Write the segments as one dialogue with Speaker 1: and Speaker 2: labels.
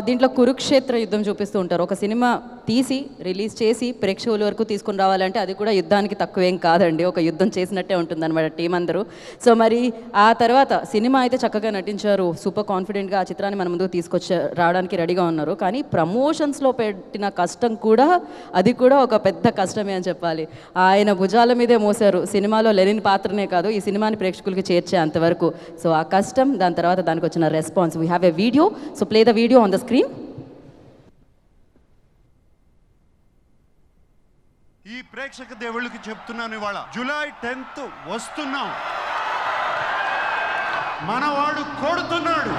Speaker 1: దీంట్లో కురుక్షేత్ర యుద్ధం చూపిస్తూ ఉంటారు. ఒక సినిమా తీసి రిలీజ్ చేసి ప్రేక్షకుల వరకు తీసుకుని రావాలంటే అది కూడా యుద్ధానికి తక్కువేం కాదండి. ఒక యుద్ధం చేసినట్టే ఉంటుందన్నమాట టీం అందరూ. సో మరి ఆ తర్వాత సినిమా అయితే చక్కగా నటించారు, సూపర్ కాన్ఫిడెంట్గా ఆ చిత్రాన్ని మన ముందుకు రావడానికి రెడీగా ఉన్నారు. కానీ ప్రమోషన్స్లో పెట్టిన కష్టం కూడా అది కూడా ఒక పెద్ద కష్టమే అని చెప్పాలి. ఆయన భుజాల మీదే మోసారు సినిమాలో లెనిన్ పాత్రనే కాదు, ఈ సినిమాని ప్రేక్షకులకి చేర్చే అంతవరకు. సో ఆ కష్టం, దాని తర్వాత దానికి వచ్చిన response. We have a video, so play the video on the screen.
Speaker 2: ఈ ప్రేక్షక దేవుళ్ళకి చెప్తున్నాను, ఇవాళ జూలై 10th వస్తున్నాం, మనవాడు కొడుతున్నాడు.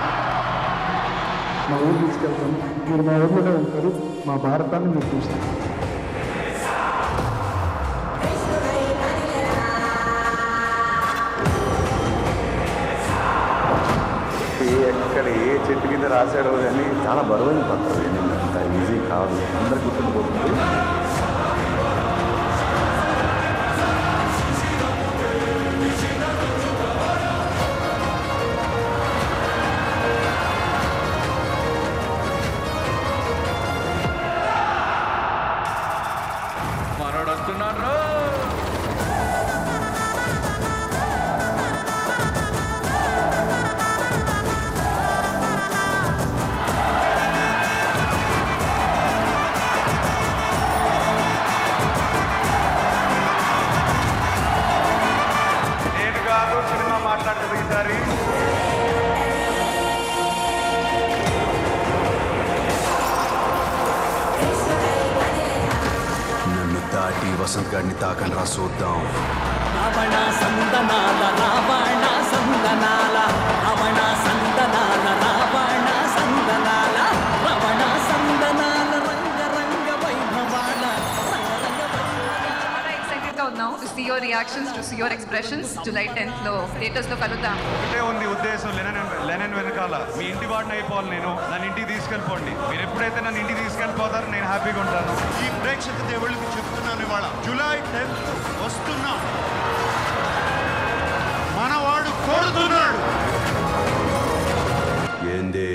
Speaker 3: మా ఊరు తీసుకెళ్తాను, మీరు మా ఊర్లోనే ఉంటారు, మా భారతాన్ని మీరు చూస్తారు.
Speaker 4: ఎక్కడ ఏ చెట్టు కింద రాశాడో కానీ చాలా బరువైన పడుతుంది. అంత ఈజీ కాదు, అందరికి గుర్తుండిపోతుంది.
Speaker 5: మనోడు వస్తున్నాడు. సినిమా మాట్లాడుతుంది ఈసారి.
Speaker 4: నన్ను దాటి వసంత్ గారిని తాకని రా చూద్దాం.
Speaker 6: రావణ సందనాల రావణ సందనాల రావణ సందనాల రావణ సందనాల రావణ సందనాల రంగ రంగ వైభవాల
Speaker 7: చాలా ఎక్సైటెడ్ గా ఉన్నాం to see your reactions, to see your expressions. July 10th లో థియేటర్స్ లో కలుద్దాం.
Speaker 5: ఒకటే ఉంది ఉద్దేశం, లెనన్ వెనకాల మీ ఇంటి వాడిని అయిపోవాలి. నన్ను ఇంటికి తీసుకెళ్ళిపోండి. మీరు ఎప్పుడైతే నన్ను ఇంటికి తీసుకెళ్ళిపోతారో నేను హ్యాపీగా ఉంటాను.
Speaker 2: ఈ ప్రేక్షక దేవుళ్ళకి చెప్తున్నాను, ఇవాళ జూలై 10th వస్తున్నాం, మనవాడు కొడుతున్నాడు.
Speaker 4: ఏంది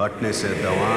Speaker 4: అట్నే చేద్దామా?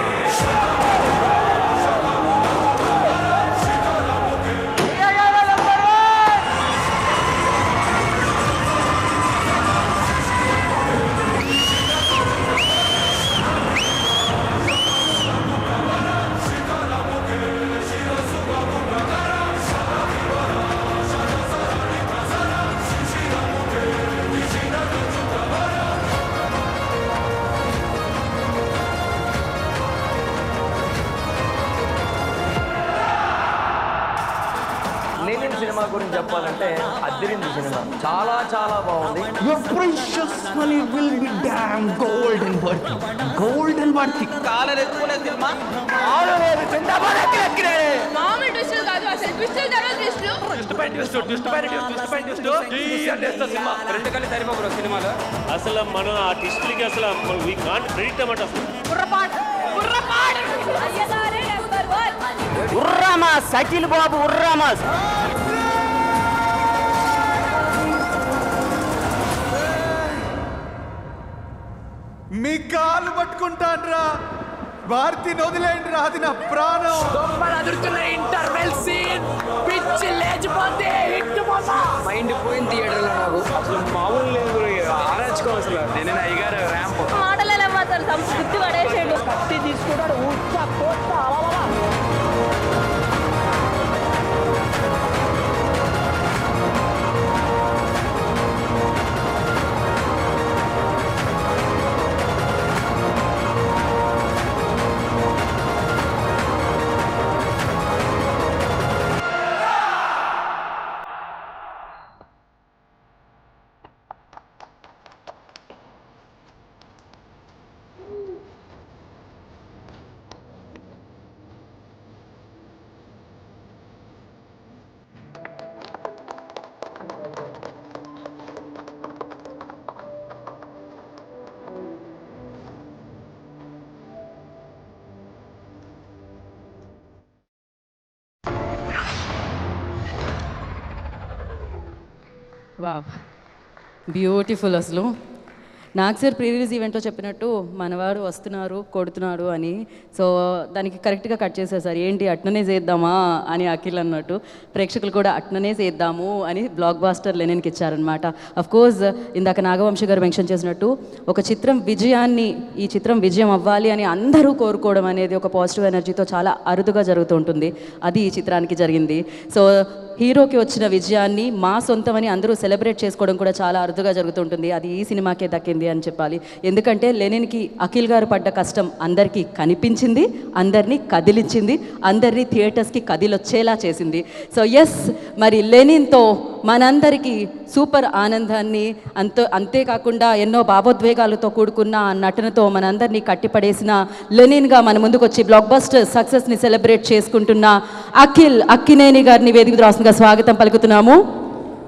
Speaker 8: లెనిన్ సినిమా గురించి చెప్పాలంటే అదిరింది సినిమా, చాలా చాలా బాగుంది.
Speaker 3: Your precious money will be damn golden worth. Golden worth.
Speaker 8: కాలరెత్తుకునే సినిమా
Speaker 7: మామూలు ట్విస్టులు కాదు, అసలు ట్విస్టులు తర్వాత ట్విస్టులు.
Speaker 8: సినిమా రెండు కలిసి సరిపోకరు సినిమాలో.
Speaker 9: అసలు మనం ఆ ట్విస్ట్లకి అసలు వీ కాంట్ ప్రెడిక్ట్ అన్నమాట. అసలు
Speaker 8: ఉర్రామాస్ సకిల్ బాబు ఉర్రామాస్.
Speaker 5: మీ కాలు పట్టుకుంటాను రా, భారతి వదిలేండి రా, అది నా ప్రాణం.
Speaker 6: ఇంటర్వెల్ సీన్ పిచ్చి లేచిపోతే మైండ్ పోయింది థియేటర్లో నాకు.
Speaker 8: అసలు మామూలు లేదు, ఆరాచుకోవాలి. నేను అయ్యగారు ర్యాంప్
Speaker 7: మాటలలో మాత్రం సంస్కృతి పడేసాడు.
Speaker 6: కత్తి తీసుకుంటాడు ఊచ కోట అలవలా.
Speaker 1: Wow, beautiful. అసలు నాకు సార్ ప్రీ రిలీజ్ ఈవెంట్లో చెప్పినట్టు మనవాడు వస్తున్నారు కొడుతున్నాడు అని. సో దానికి కరెక్ట్గా కట్ చేశారు సార్. ఏంటి అట్ననే చేద్దామా అని అఖిల్ అన్నట్టు, ప్రేక్షకులు కూడా అట్ననే చేద్దాము అని బ్లాక్ బాస్టర్ లెనిన్కి ఇచ్చారనమాట. కోర్స్ ఇందాక నాగవంశీ గారు మెన్షన్ చేసినట్టు ఒక చిత్రం విజయాన్ని, ఈ చిత్రం విజయం అవ్వాలి అని అందరూ కోరుకోవడం అనేది ఒక పాజిటివ్ ఎనర్జీతో చాలా అరుదుగా జరుగుతూ ఉంటుంది. అది ఈ చిత్రానికి జరిగింది. సో హీరోకి వచ్చిన విజయాన్ని మా సొంతమని అందరూ సెలబ్రేట్ చేసుకోవడం కూడా చాలా అరుదుగా జరుగుతుంటుంది. అది ఈ సినిమాకే దక్కింది అని చెప్పాలి. ఎందుకంటే లెనిన్కి అఖిల్ గారు పడ్డ కష్టం అందరికీ కనిపించింది, అందరినీ కదిలించింది, అందరినీ థియేటర్స్కి కదిలొచ్చేలా చేసింది. సో ఎస్, మరి లెనిన్తో మనందరికీ సూపర్ ఆనందాన్ని, అంతేకాకుండా ఎన్నో భావోద్వేగాలతో కూడుకున్న నటనతో మనందరినీ కట్టిపడేసిన లెనిన్గా మన ముందుకు వచ్చి బ్లాక్ బస్టర్ సక్సెస్ని సెలబ్రేట్ చేసుకుంటున్న అఖిల్ అక్కినేని గారిని వేదిక రాసుగా స్వాగతం పలుకుతున్నాము.